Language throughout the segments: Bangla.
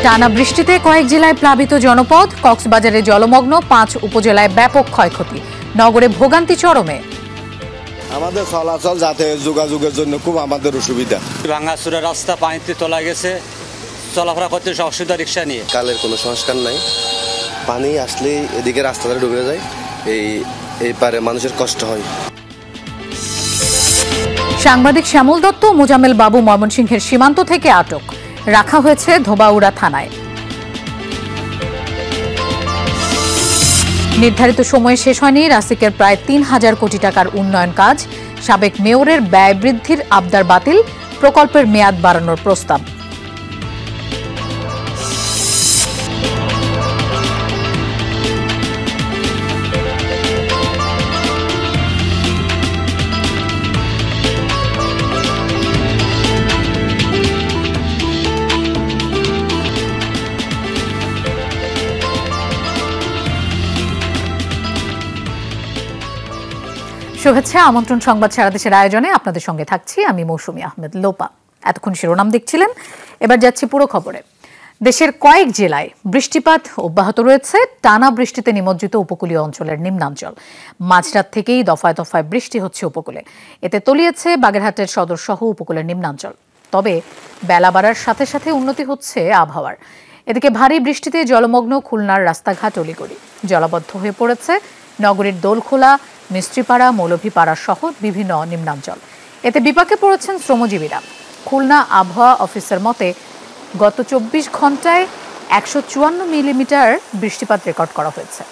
টানা বৃষ্টিতে কয়েক জেলায় প্লাবিত জনপদ, কক্সবাজারে জলমগ্ন 5 উপজেলায় ব্যাপক ক্ষয়ক্ষতি, নগরে ভোগান্তি চরমে। আমাদের চলাচল যাতায়াত যোগাযোগের জন্য খুব আমাদের অসুবিধা। ভাঙাচুরা রাস্তা পানিতে তোলা গেছে, চলাফেরা করতে অসুবিধা রিক্সা নিয়ে। কালের কোনো সংস্কার নাই, পানি আসলে এদিকে রাস্তাটা ডুবে যায়, এই পারে মানুষের কষ্ট হয়। সাংবাদিক শ্যামল দত্ত, মোজাম্মেল বাবু ময়মনসিংহের সীমান্ত থেকে আটক, রাখা হয়েছে ধোবাউড়া থানায়। নির্ধারিত সময়ে শেষ হয়নি রাসিকের প্রায় 3000 কোটি টাকার উন্নয়ন কাজ, সাবেক মেয়রের ব্যয় বৃদ্ধির আবদার বাতিল, প্রকল্পের মেয়াদ বাড়ানোর প্রস্তাব। শুভেচ্ছা, আমন্ত্রণ সংবাদ সারা দেশের আয়োজনে আপনাদের সঙ্গে থাকছি আমি মৌসুমী আহমেদ লোপা। এতক্ষণ শিরোনাম দেখছিলেন, এবার যাচ্ছি পুরো খবরে। দেশের কয়েক জেলায় বৃষ্টিপাত অব্যাহত রয়েছে। টানা বৃষ্টিতে নিমজ্জিত উপকূলীয় অঞ্চলের নিম্নাঞ্চল। মাঝরাত থেকেই দফায় দফায় বৃষ্টি হচ্ছে উপকূলে, এতে তলিয়েছে বাগেরহাটের সদর সহ উপকূলের নিম্নাঞ্চল। তবে বেলা বাড়ার সাথে সাথে উন্নতি হচ্ছে আবহাওয়ার। এদিকে ভারী বৃষ্টিতে জলমগ্ন খুলনার রাস্তাঘাট অলিগলি, জলাবদ্ধ হয়ে পড়েছে নগরীর দোলখোলা, মিস্ত্রিপাড়া, মৌলভীপাড়া সহ বিভিন্ন নিম্নাঞ্চল। এতে বিপাকে পড়েছেন শ্রমজীবীরা। খুলনা আবহাওয়া অফিসের মতে গত 24 ঘন্টায় 154 মিলিমিটার বৃষ্টিপাত রেকর্ড করা হয়েছে।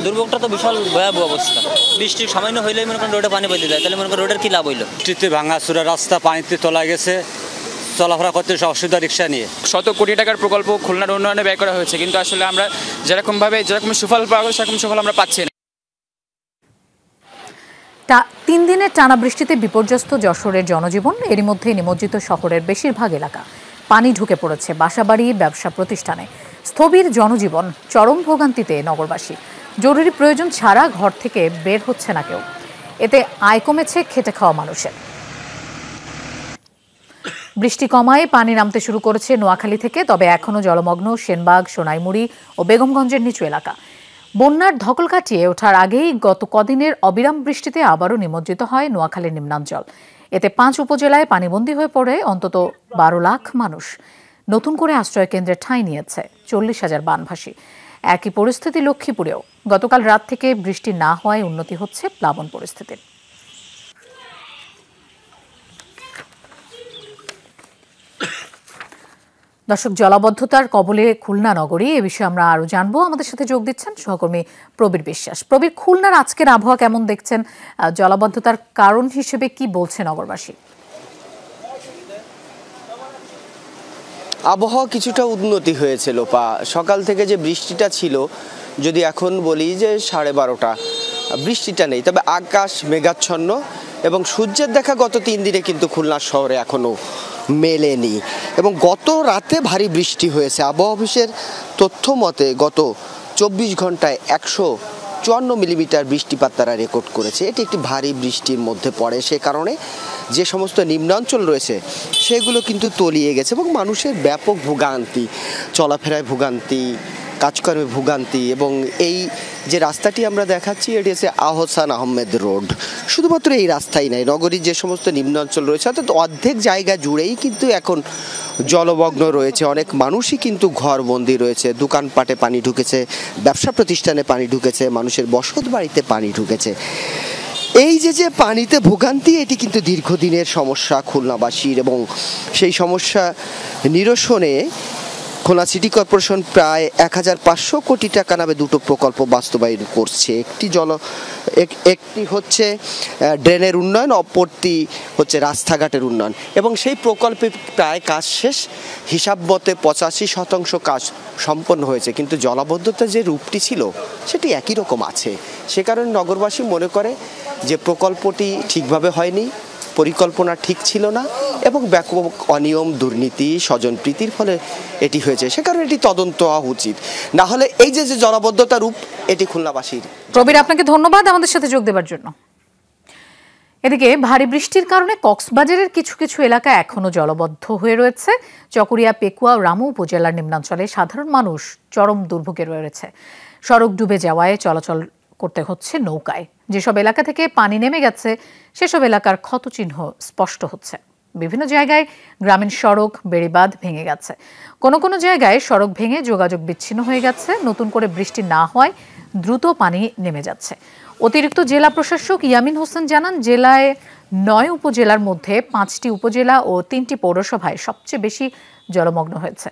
দুর্ভোগটা তো বিশাল ভয়াবহ অবস্থা। বৃষ্টির সামান্য হইলেই মনে করেন রোডে পানি বইতে যায়, তাহলে মনে করেন রোডের কি লাভ হইলো? বৃষ্টিতে ভাঙাচুরা রাস্তা পানিতে তোলা গেছে, চলাফেরা করতে অসুবিধা রিক্সা নিয়ে। 100 কোটি টাকার প্রকল্প খুলনার উন্নয়নে ব্যয় করা হয়েছে, কিন্তু আসলে আমরা যেরকম সুফল পাওয়া সেরকম সুফল আমরা পাচ্ছি না। 3 দিনের টানা বৃষ্টিতে বিপর্যস্ত যশোরের জনজীবন। এরই মধ্যে নিমজ্জিত শহরের বেশিরভাগ এলাকা, পানি ঢুকে পড়েছে বাসাবাড়ি, ব্যবসা প্রতিষ্ঠানে। স্থবির জনজীবন, চরম ভোগান্তিতে নগরবাসী। জরুরি প্রয়োজন ছাড়া ঘর থেকে বের হচ্ছে না কেউ। এতে আয় কমেছে খেটে খাওয়া মানুষের। বৃষ্টি কমায় পানি নামতে শুরু করেছে নোয়াখালী থেকে, তবে এখনও জলমগ্ন সেনবাগ, সোনাইমুড়ি ও বেগমগঞ্জের নিচু এলাকা। বন্যার ধকল কাটিয়ে ওঠার আগেই গত কদিনের অবিরাম বৃষ্টিতে আবারও নিমজ্জিত হয় নোয়াখালীর নিম্নাঞ্চল। এতে 5 উপজেলায় পানিবন্দী হয়ে পড়ে অন্তত 12 লাখ মানুষ। নতুন করে আশ্রয় কেন্দ্রে ঠাঁই নিয়েছে 40,000 বানভাসী। একই পরিস্থিতি লক্ষ্মীপুরেও। গতকাল রাত থেকে বৃষ্টি না হওয়ায় উন্নতি হচ্ছে প্লাবন পরিস্থিতির। দর্শক, জলাবদ্ধতার কবলে খুলনা নগরী, এ বিষয়ে আমরা আরো জানবো। আমাদের সাথে যোগ দিচ্ছেন সহকর্মী প্রবীর বিশ্বাস। প্রবীর, খুলনার আজকের আবহাওয়া কেমন দেখছেন? জলাবদ্ধতার কারণ হিসেবে কি বলছে নগরবাসী? আবহাওয়া কিছুটা উন্নতি হয়েছে লোপা। সকাল থেকে যে বৃষ্টিটা ছিল, যদি এখন বলি যে 12:30, বৃষ্টিটা নেই, তবে আকাশ মেঘাচ্ছন্ন এবং সূর্যের দেখা গত 3 দিনে কিন্তু খুলনা শহরে এখনো মেলেনি। এবং গত রাতে ভারী বৃষ্টি হয়েছে। আবহাওয়া অফিসের তথ্য মতে গত 24 ঘন্টায় 154 মিলিমিটার বৃষ্টিপাত তারা রেকর্ড করেছে। এটি একটি ভারী বৃষ্টির মধ্যে পড়ে, সে কারণে যে সমস্ত নিম্নাঞ্চল রয়েছে সেগুলো কিন্তু তলিয়ে গেছে এবং মানুষের ব্যাপক ভোগান্তি, চলাফেরায় ভোগান্তি, কাজকর্মে ভোগান্তি। এবং এই যে রাস্তাটি আমরা দেখাচ্ছি, এটি হচ্ছে আহসান আহমেদ রোড। শুধুমাত্র এই রাস্তাই নাই, নগরীর যে সমস্ত নিম্নাঞ্চল রয়েছে অর্থাৎ অর্ধেক জায়গা জুড়েই কিন্তু এখন জলমগ্ন রয়েছে। অনেক মানুষই কিন্তু ঘরবন্দি রয়েছে। দোকানপাটে পানি ঢুকেছে, ব্যবসা প্রতিষ্ঠানে পানি ঢুকেছে, মানুষের বসত বাড়িতে পানি ঢুকেছে। এই যে পানিতে ভোগান্তি, এটি কিন্তু দীর্ঘদিনের সমস্যা খুলনাবাসীর। এবং সেই সমস্যা নিরসনে খুলনা সিটি কর্পোরেশন প্রায় 1500 কোটি টাকা নামে 2টো প্রকল্প বাস্তবায়ন করছে। একটি হচ্ছে ড্রেনের উন্নয়ন, অপরটি হচ্ছে রাস্তাঘাটের উন্নয়ন। এবং সেই প্রকল্পে প্রায় কাজ শেষ, হিসাব মতে 85% কাজ সম্পন্ন হয়েছে, কিন্তু জলাবদ্ধতার যে রূপটি ছিল সেটি একই রকম আছে। সে কারণে নগরবাসী মনে করে যে প্রকল্পটি ঠিকভাবে হয়নি, পরিকল্পনা ঠিক ছিল না এবং ব্যাপক অনিয়ম, দুর্নীতি, স্বজনপ্রীতির ফলে এটি হয়েছে। সে কারণে এটি তদন্ত হওয়া উচিত, না হলে এই যে জলাবদ্ধতা রূপ, এটি খুলনাবাসীর। প্রবীর, আপনাকে ধন্যবাদ আমাদের সাথে যোগ দেওয়ার জন্য। এদিকে ভারী বৃষ্টির কারণে কক্সবাজারের কিছু কিছু এলাকা এখনো জলবদ্ধ হয়ে রয়েছে। চকরিয়া, পেকুয়া ও রামু উপজেলার নিম্নাঞ্চলে সাধারণ মানুষ চরম দুর্ভোগে রয়েছে। সড়ক ডুবে যাওয়ায় চলাচল করতে হচ্ছে নৌকায়। যেসব এলাকা থেকে পানি নেমে গেছে সেসব এলাকার ক্ষতচিহ্ন স্পষ্ট হচ্ছে। বিভিন্ন জায়গায় গ্রামীণ সড়ক, বেড়িবাঁধ ভেঙে গেছে। কোনো কোনো জায়গায় সড়ক ভেঙে যোগাযোগ বিচ্ছিন্ন হয়ে গেছে। নতুন করে বৃষ্টি না হওয়ায় দ্রুত পানি নেমে যাচ্ছে। অতিরিক্ত জেলা প্রশাসক ইয়ামিন হোসেন জানান, জেলায় 9 উপজেলার মধ্যে 5টি উপজেলা ও 3টি পৌরসভায় সবচেয়ে বেশি জলমগ্ন হয়েছে।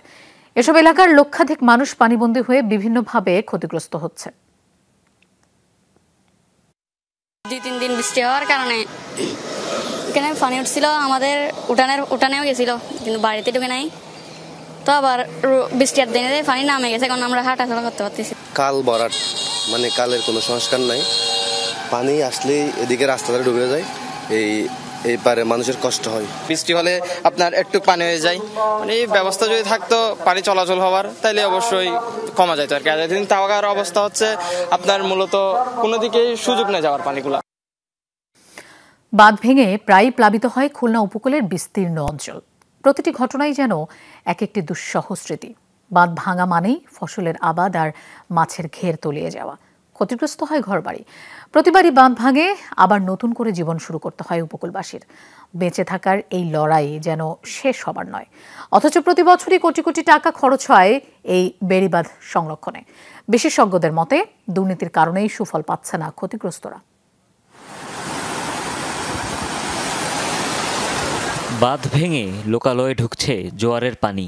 এসব এলাকার লক্ষাধিক মানুষ পানিবন্দী হয়ে বিভিন্নভাবে ক্ষতিগ্রস্ত হচ্ছে। 2-3 দিন বৃষ্টি হওয়ার কারণে এখানে পানি উঠছিল, আমাদের উঠানেও গেছিল, কিন্তু বাড়িতে ঢুকে নাই। তো আবার বৃষ্টির দিনে পানি নামে গেছে, কারণ আমরা হাঁটাচলা করতে পারতেছি। কাল ভরাট, মানে কালের কোনো সংস্কার নাই। পানি আসলে এদিকে রাস্তাটা ডুবে যায়, এই পারে মানুষের কষ্ট হয়। বৃষ্টি হলে আপনার একটু পানি হয়ে যায়, মানে এই ব্যবস্থা যদি থাকতো পানি চলাচল হওয়ার, তাইলে অবশ্যই কমা যাইতো আর কি। এতদিন থাকার অবস্থা হচ্ছে আপনার মূলত কোনো দিকেই সুযোগ নেই যাওয়ার পানিগুলো। বাঁধ ভেঙে প্রায় প্লাবিত হয় খুলনা উপকূলের বিস্তীর্ণ অঞ্চল। প্রতিটি ঘটনাই যেন এক একটি দুঃসহ স্মৃতি। বাঁধ ভাঙা মানেই ফসলের আবাদ আর মাছের ঘের তলিয়ে যাওয়া। ক্ষতিগ্রস্ত হয় ঘরবাড়ি। প্রতিবারই বাঁধ ভাঙে আবার নতুন করে জীবন শুরু করতে হয় উপকূলবাসীর। বেঁচে থাকার এই লড়াই যেন শেষ হবার নয়। অথচ প্রতি বছরই কোটি কোটি টাকা খরচ হয় এই বেড়িবাঁধ সংরক্ষণে। বিশেষজ্ঞদের মতে দুর্নীতির কারণেই সুফল পাচ্ছে না ক্ষতিগ্রস্তরা। বাঁধ ভেঙে লোকালয়ে ঢুকছে জোয়ারের পানি।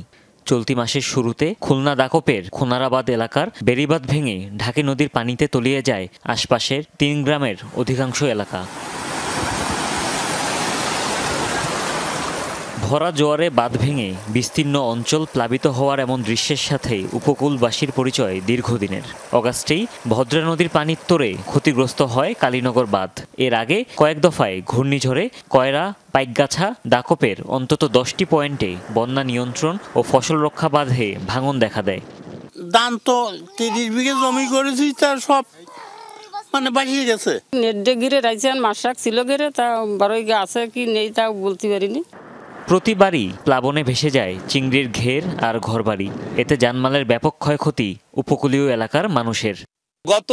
চলতি মাসের শুরুতে খুলনা দাকপের খোনারাবাদ এলাকার বেড়িবাঁধ ভেঙে ঢাকি নদীর পানিতে তলিয়ে যায় আশপাশের 3 গ্রামের অধিকাংশ এলাকা। ভরা জোয়ারে বাঁধ ভেঙে বিস্তীর্ণ অঞ্চল প্লাবিত হওয়ার এমন দৃশ্যের সাথে উপকূলবাসীর পরিচয় দীর্ঘদিনের। অগাস্টেই ভদ্রা নদীর পানির তোড়ে ক্ষতিগ্রস্ত হয় কালীনগর বাঁধ। এর আগে কয়েক দফায় ঘূর্ণিঝড়ে কয়রা, পাইকগাছা, দাকপের অন্তত 10টি পয়েন্টে বন্যা নিয়ন্ত্রণ ও ফসল রক্ষা বাঁধে ভাঙন দেখা দেয়। ধান তো 30 বিঘে জমি করেছি, তার সব মানে বাঁচিয়ে গেছে। নেড্ডে ঘিরে রাইছেন, মাছ শাক ছিল ঘিরে, তা বারোই আছে কি নেই তা বলতে পারিনি। প্রতিবারই প্লাবনে ভেসে যায় চিংড়ির ঘের আর ঘরবাড়ি। এতে জানমালের ব্যাপক ক্ষয়ক্ষতি উপকূলীয় এলাকার মানুষের। গত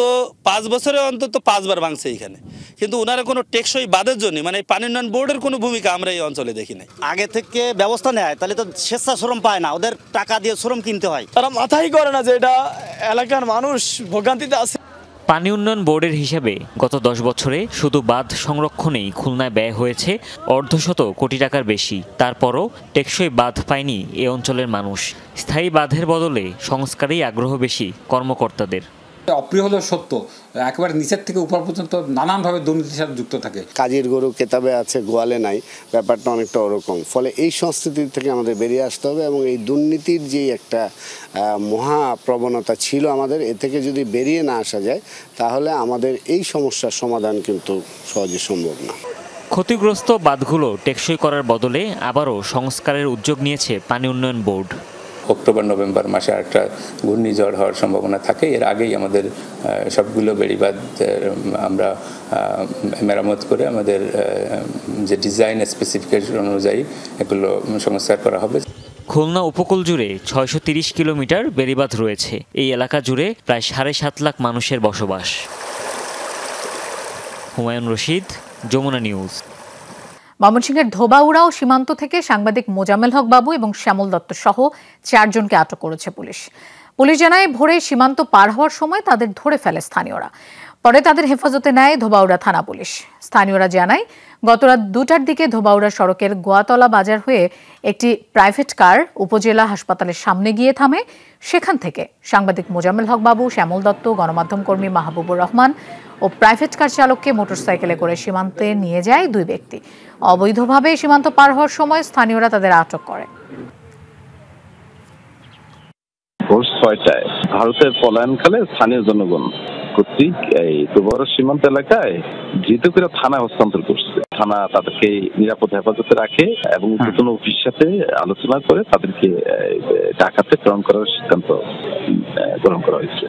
5 বছরে অন্তত 5 বার ভাঙছে এখানে, কিন্তু ওনারা কোনো টেকসই বাঁধের জন্য মানে পানি উন্নয়ন বোর্ডের কোনো ভূমিকা আমরা এই অঞ্চলে দেখি নাই। আগে থেকে ব্যবস্থা নেয় তাহলে তো স্বেচ্ছাশ্রম পায় না, ওদের টাকা দিয়ে শ্রম কিনতে হয়। তারা মাথাই করে না যে এটা এলাকার মানুষ ভোগান্তিতে আছে। পানি উন্নয়ন বোর্ডের হিসাবে গত 10 বছরে শুধু বাঁধ সংরক্ষণেই খুলনায় ব্যয় হয়েছে 1.5 কোটি টাকার বেশি। তারপরও টেকসই বাঁধ পায়নি এ অঞ্চলের মানুষ। স্থায়ী বাঁধের বদলে সংস্কারেই আগ্রহ বেশি কর্মকর্তাদের। অপ্রিয় হলেও সত্য, একেবারে নিচের থেকে উপর পর্যন্ত নানানভাবে দুর্নীতির সাথে যুক্ত থাকে। কাজের গরু কেতাবে আছে, গোয়ালে নাই, ব্যাপারটা অনেকটা ওরকম। ফলে এই সংস্কৃতি থেকে আমাদের বেরিয়ে আসতে হবে এবং এই দুর্নীতির যে একটা মহা প্রবণতা ছিল আমাদের, এ থেকে যদি বেরিয়ে না আসা যায় তাহলে আমাদের এই সমস্যার সমাধান কিন্তু সহজে সম্ভব না। ক্ষতিগ্রস্ত বাঁধগুলো টেকসই করার বদলে আবারও সংস্কারের উদ্যোগ নিয়েছে পানি উন্নয়ন বোর্ড। অক্টোবর নভেম্বর মাসে একটা ঘূর্ণিঝড় হওয়ার সম্ভাবনা থাকে। এর আগেই আমাদের সবগুলো বেড়িবাঁধ আমরা মেরামত করে আমাদের যে ডিজাইন স্পেসিফিকেশন অনুযায়ী এগুলো সংস্কার করা হবে। খুলনা উপকূল জুড়ে 630 কিলোমিটার বেড়িবাঁধ রয়েছে। এই এলাকা জুড়ে প্রায় 7.5 লাখ মানুষের বসবাস। হুমায়ুন রশিদ, যমুনা নিউজ। ময়মনসিংহের ধোবাউড়াও সীমান্ত থেকে সাংবাদিক মোজাম্মেল হক বাবু এবং শ্যামল দত্ত সহ 4 জনকে আটক করেছে পুলিশ। পুলিশ জানায় ভোরে সীমান্ত পার হওয়ার সময় তাদের ধরে ফেলে স্থানীয়রা। পরে তাদের হেফাজতে নেয় ধোবাউড়া থানা পুলিশ। স্থানীয়রা জানায় গতরাত 2টার দিকে ধোবাউড়া সড়কের গোয়াতলা বাজার হয়ে একটি প্রাইভেট কার উপজেলা হাসপাতালের সামনে গিয়ে থামে। সেখান থেকে সাংবাদিক মোজাম্মেল হক বাবু, শ্যামল দত্ত, গণমাধ্যম কর্মী মাহবুবুর রহমান ও প্রাইভেট কার চালককে মোটরসাইকেলে করে সীমান্তে নিয়ে যায় 2 ব্যক্তি। অবৈধভাবে সীমান্ত পার হওয়ার সময় স্থানীয়রা তাদের আটক করে। ভোর 6টায় ভারতের পলায়নকালে স্থানীয় জনগণ কর্তৃক এই ধোবাউড়া সীমান্ত এলাকায় ধৃত করে থানায় হস্তান্তর করছে। থানা তাদেরকে নিরাপদ হেফাজতে রাখে এবং নতুন অফিসের সাথে আলোচনা করে তাদেরকে ঢাকাতে প্রেরণ করার সিদ্ধান্ত গ্রহণ করা হয়েছে।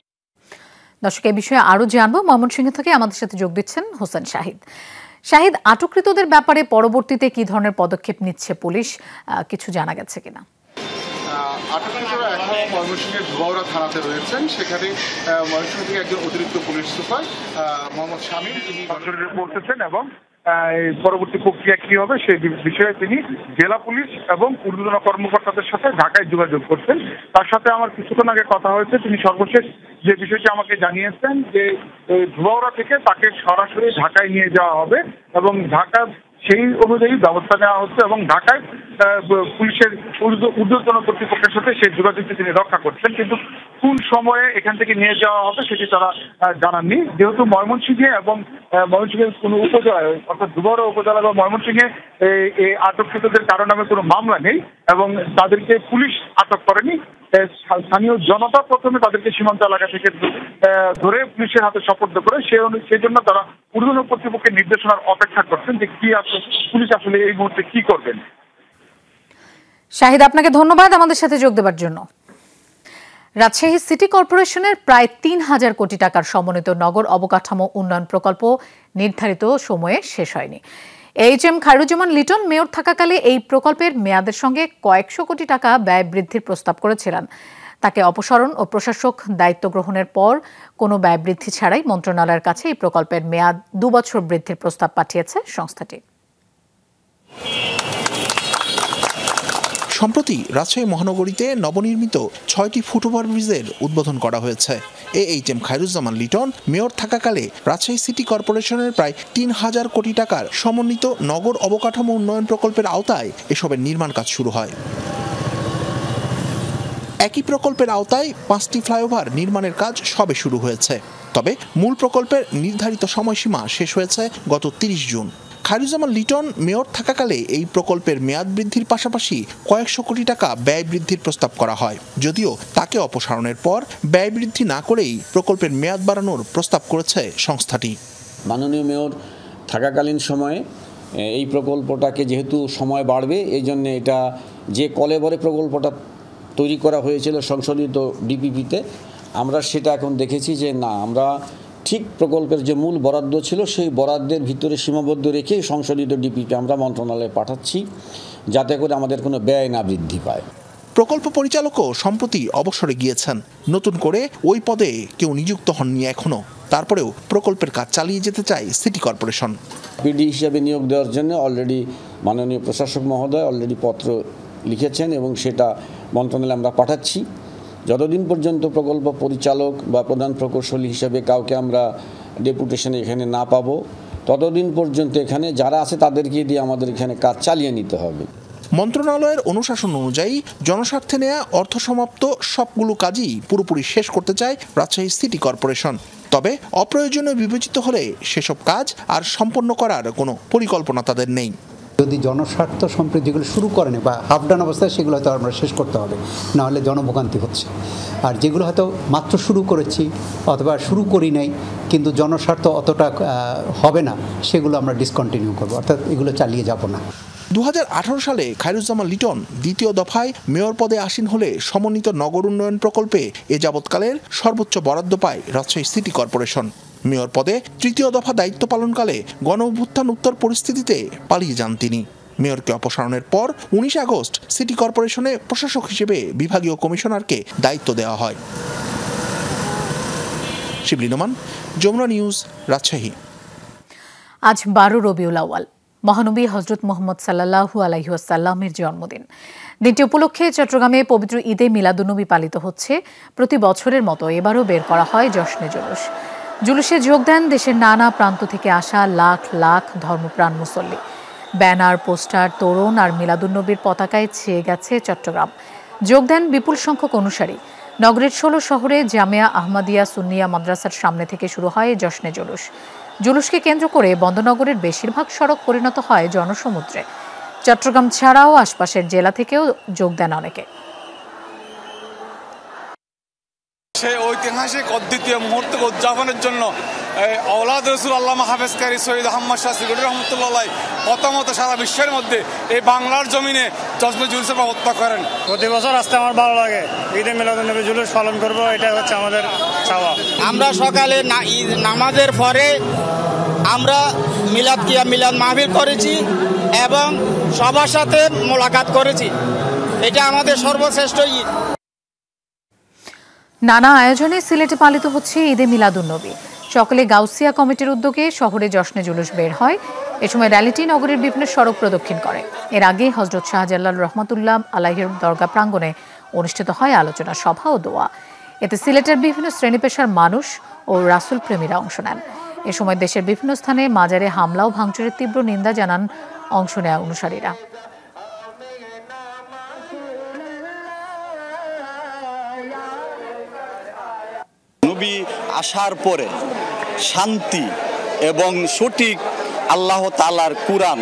দর্শক, এই বিষয়ে আরো জানবো। ময়মনসিংহ থেকে আমাদের সাথে যোগ দিচ্ছেন হোসেন শাহিদ। শাহিদ, আটককৃতদের ব্যাপারে পরবর্তীতে কি ধরনের পদক্ষেপ নিচ্ছে পুলিশ, কিছু জানা গেছে কিনা? আটককৃতরা এখন ময়মনসিংহের ধোবাউড়া থানাতে রয়েছেন। সেখানে ময়মনসিংহ থেকে একজন অতিরিক্ত পুলিশ সুপার মোহাম্মদ শামীম তিনি নজরে পড়তেছেন এবং পরবর্তী প্রক্রিয়া কি হবে সেই বিষয়ে তিনি জেলা পুলিশ এবং ঊর্ধ্বতন কর্মকর্তাদের সাথে ঢাকায় যোগাযোগ করছেন। তার সাথে আমার কিছুক্ষণ আগে কথা হয়েছে, তিনি সর্বশেষ যে বিষয়টি আমাকে জানিয়েছেন যে ধোবাউড়া থেকে তাকে সরাসরি ঢাকায় নিয়ে যাওয়া হবে এবং ঢাকা সেই অনুযায়ী ব্যবস্থা নেওয়া হচ্ছে এবং ঢাকায় পুলিশের ঊর্ধ্বতন কর্তৃপক্ষের সাথে সেই যোগাযোগটি তিনি রক্ষা করছেন, কিন্তু কোন সময়ে এখান থেকে নিয়ে যাওয়া হবে সেটি তারা জানাননি। যেহেতু ময়মনসিংহে এবং ময়মনসিংহের কোনো উপজেলায় অর্থাৎ ধোবাউড়া উপজেলা বা ময়মনসিংহে এই আটককৃতদের কারো নামে কোনো মামলা নেই এবং তাদেরকে পুলিশ আটক করেনি, স্থানীয় জনতা প্রথমে তাদেরকে সীমান্ত এলাকা থেকে ধরে পুলিশের হাতে সোপর্দ করে সেই জন্য তারা ঊর্ধ্বতন কর্তৃপক্ষের নির্দেশনার অপেক্ষা করছেন যে কি আসলে পুলিশ আসলে এই মুহূর্তে কি করবেন। শাহিদ, আপনাকে ধন্যবাদ আমাদের সাথে যোগ দেওয়ার জন্য। রাজশাহী সিটি কর্পোরেশনের প্রায় ৩,০০০ কোটি টাকার সমন্বিত নগর অবকাঠামো উন্নয়ন প্রকল্প নির্ধারিত সময়ে শেষ হয়নি। এইচএম খায়রুজ্জামান লিটন মেয়র থাকাকালে এই প্রকল্পের মেয়াদের সঙ্গে কয়েকশো কোটি টাকা ব্যয় বৃদ্ধির প্রস্তাব করেছিলেন। তাকে অপসারণ ও প্রশাসক দায়িত্ব গ্রহণের পর কোনো ব্যয় বৃদ্ধি ছাড়াই মন্ত্রণালয়ের কাছে এই প্রকল্পের মেয়াদ ২ বছর বৃদ্ধির প্রস্তাব পাঠিয়েছে সংস্থাটি। সম্প্রতি রাজশাহী মহানগরীতে নবনির্মিত ৬টি ফুটওভার ব্রিজের উদ্বোধন করা হয়েছে। এইচএম খায়রুজ্জামান লিটন মেয়র থাকাকালে রাজশাহী সিটি কর্পোরেশনের প্রায় ৩,০০০ কোটি টাকার সমন্বিত নগর অবকাঠামো উন্নয়ন প্রকল্পের আওতায় এসবের নির্মাণ কাজ শুরু হয়। একই প্রকল্পের আওতায় ৫টি ফ্লাইওভার নির্মাণের কাজ সবে শুরু হয়েছে, তবে মূল প্রকল্পের নির্ধারিত সময়সীমা শেষ হয়েছে গত ৩০ জুন। খায়রুজ্জামান লিটন মেয়র থাকাকালে এই প্রকল্পের মেয়াদ বৃদ্ধির পাশাপাশি কয়েকশো কোটি টাকা ব্যয় বৃদ্ধির প্রস্তাব করা হয়, যদিও তাকে অপসারণের পর ব্যয় বৃদ্ধি না করেই প্রকল্পের মেয়াদ বাড়ানোর প্রস্তাব করেছে সংস্থাটি। মাননীয় মেয়র থাকাকালীন সময়ে এই প্রকল্পটাকে যেহেতু সময় বাড়বে, এই জন্য এটা যে কলেবরে প্রকল্পটা তৈরি করা হয়েছিল সংশোধিত ডিপিপিতে, আমরা সেটা এখন দেখেছি যে না, আমরা ঠিক প্রকল্পের যে মূল বরাদ্দ ছিল সেই বরাদ্দের ভিতরে সীমাবদ্ধ রেখে সংশোধিত ডিপিপি আমরা মন্ত্রণালয়ে পাঠাচ্ছি, যাতে করে আমাদের কোনো ব্যয় না বৃদ্ধি পায়। প্রকল্প পরিচালকও সম্প্রতি অবসরে গিয়েছেন, নতুন করে ওই পদে কেউ নিযুক্ত হননি এখনো। তারপরেও প্রকল্পের কাজ চালিয়ে যেতে চায় সিটি কর্পোরেশন। পিডি হিসেবে নিয়োগ দেওয়ার জন্য অলরেডি মাননীয় প্রশাসক মহোদয় অলরেডি পত্র লিখেছেন এবং সেটা মন্ত্রণালয়ে আমরা পাঠাচ্ছি। যতদিন পর্যন্ত প্রকল্প পরিচালক বা প্রধান প্রকৌশলী হিসেবে কাউকে আমরা ডেপুটেশনে এখানে না পাবো, ততদিন পর্যন্ত এখানে যারা আছে তাদেরকে দিয়ে আমাদের এখানে কাজ চালিয়ে নিতে হবে। মন্ত্রণালয়ের অনুশাসন অনুযায়ী জনস্বার্থে নেওয়া অর্থসমাপ্ত সবগুলো কাজই পুরোপুরি শেষ করতে চায় রাজশাহী সিটি কর্পোরেশন। তবে অপ্রয়োজনীয় বিবেচিত হলে সেসব কাজ আর সম্পন্ন করার কোনো পরিকল্পনা তাদের নেই। যদি জনস্বার্থ সম্পৃক্ত যেগুলো শুরু করেনি বা হাফডাউন অবস্থায়, সেগুলো হয়তো আমরা শেষ করতে হবে, নাহলে জনভোগান্তি হচ্ছে। আর যেগুলো হয়তো মাত্র শুরু করেছি অথবা শুরু করি নাই কিন্তু জনস্বার্থ অতটা হবে না, সেগুলো আমরা ডিসকন্টিনিউ করবো, অর্থাৎ এগুলো চালিয়ে যাব না। ২০১৮ সালে খায়রুজ্জামান লিটন দ্বিতীয় দফায় মেয়র পদে আসীন হলে সমন্বিত নগর উন্নয়ন প্রকল্পে এ যাবৎকালের সর্বোচ্চ বরাদ্দ পায় রাজশাহী সিটি কর্পোরেশন। মেয়র পদে তৃতীয় দফা দায়িত্ব পালনকালে গণঅভ্যুত্থান উত্তর পরিস্থিতিতে পালিয়ে যান তিনি। মেয়রকে অপসারণের পর ১৯ আগস্ট সিটি কর্পোরেশনে প্রশাসক হিসেবে বিভাগীয় কমিশনারকে দায়িত্ব দেওয়া হয়। শিবলি নোমান, যমুনা নিউজ, রাজশাহী। আজ ১২ রবিউল আউয়াল, মহানবী হযরত মুহাম্মদ সাল্লাল্লাহু আলাইহি ওয়াসাল্লামের জন্মদিন। দিনটি উপলক্ষে চট্টগ্রামে পবিত্র ঈদে মিলাদুন্নবী পালিত হচ্ছে। প্রতি বছরের মতো এবারও বের করা হয় জশ্নে জুলুস। জুলুসে যোগ দেন দেশের নানা প্রান্ত থেকে আসা লাখ লাখ ধর্মপ্রাণ মুসল্লি। ব্যানার, পোস্টার, তোরণ আর মিলাদুন্নবীর পতাকায় ছেয়ে গেছে চট্টগ্রাম। যোগ দেন বিপুল সংখ্যক অনুসারী। নগরের ১৬ শহরে জামিয়া আহমদিয়া সুন্নিয়া মাদ্রাসার সামনে থেকে শুরু হয় জশ্নে জুলুস। জুলুসকে কেন্দ্র করে বন্দনগরের বেশিরভাগ সড়ক পরিণত হয় জনসমুদ্রে। চট্টগ্রাম ছাড়াও আশপাশের জেলা থেকেও যোগ দেন অনেকে। সেই ঐতিহাসিক অদ্বিতীয় মুহূর্তকে উদযাপনের জন্য আওলাদ রসুল আল্লামা হাফেজ কারি সৈয়দ আহমদ শাহ সিগড়ি রহমতুল্লাহ প্রথমত সারা বিশ্বের মধ্যে এই বাংলার জমিনে জশ্নে জুলুসের ব্যবস্থা করেন। প্রতি বছর আসতে আমার ভালো লাগে। ঈদে মিলাদুন্নবী জুলুস পালন করবো, এটা হচ্ছে আমাদের চাওয়া। আমরা সকালে নামাজের পরে আমরা মিলাদ কিয়াম মিলাদ মাহফিল করেছি এবং সবার সাথে মোলাকাত করেছি। এটা আমাদের সর্বশ্রেষ্ঠ ঈদ। নানা আয়োজনে সিলেটে পালিত হচ্ছে ঈদে মিলাদুন্নবী। সকালে গাউসিয়া কমিটির উদ্যোগে শহরে জশ্নে জুলুস বের হয়। এ সময় র্যালিটি নগরীর বিভিন্ন সড়ক প্রদক্ষিণ করে। এর আগে হযরত শাহজালাল রহমাতুল্লাহ আলাইহির দরগা প্রাঙ্গণে অনুষ্ঠিত হয় আলোচনা সভা ও দোয়া। এতে সিলেটের বিভিন্ন শ্রেণী পেশার মানুষ ও রাসূল প্রেমীরা অংশ নেন। এ সময় দেশের বিভিন্ন স্থানে মাজারে হামলা ও ভাঙচুরের তীব্র নিন্দা জানান অংশ নেয়া অনুসারীরা। নবী আসার পরে শান্তি এবং সঠিক আল্লাহ তাআলার কুরআন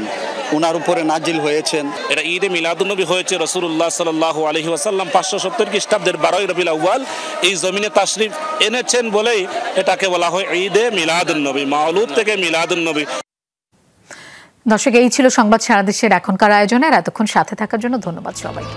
ওনার উপরে নাজিল হয়েছেন। এটা ঈদে মিলাদুন্নবী হয়েছে রাসূলুল্লাহ সাল্লাল্লাহু আলাইহি ওয়াসাল্লাম 570 খ্রিস্টাব্দের 12 রবিউল আউয়াল এই জমিনে তাশরিফ এনেছেন বলেই এটাকে বলা হয় ঈদে মিলাদুন্নবী, মাওলুদ থেকে মিলাদুন্নবী। দর্শক, এই ছিল সংবাদ সারা দেশের এখনকার আয়োজনের। এতক্ষণ সাথে থাকার জন্য ধন্যবাদ সবাইকে।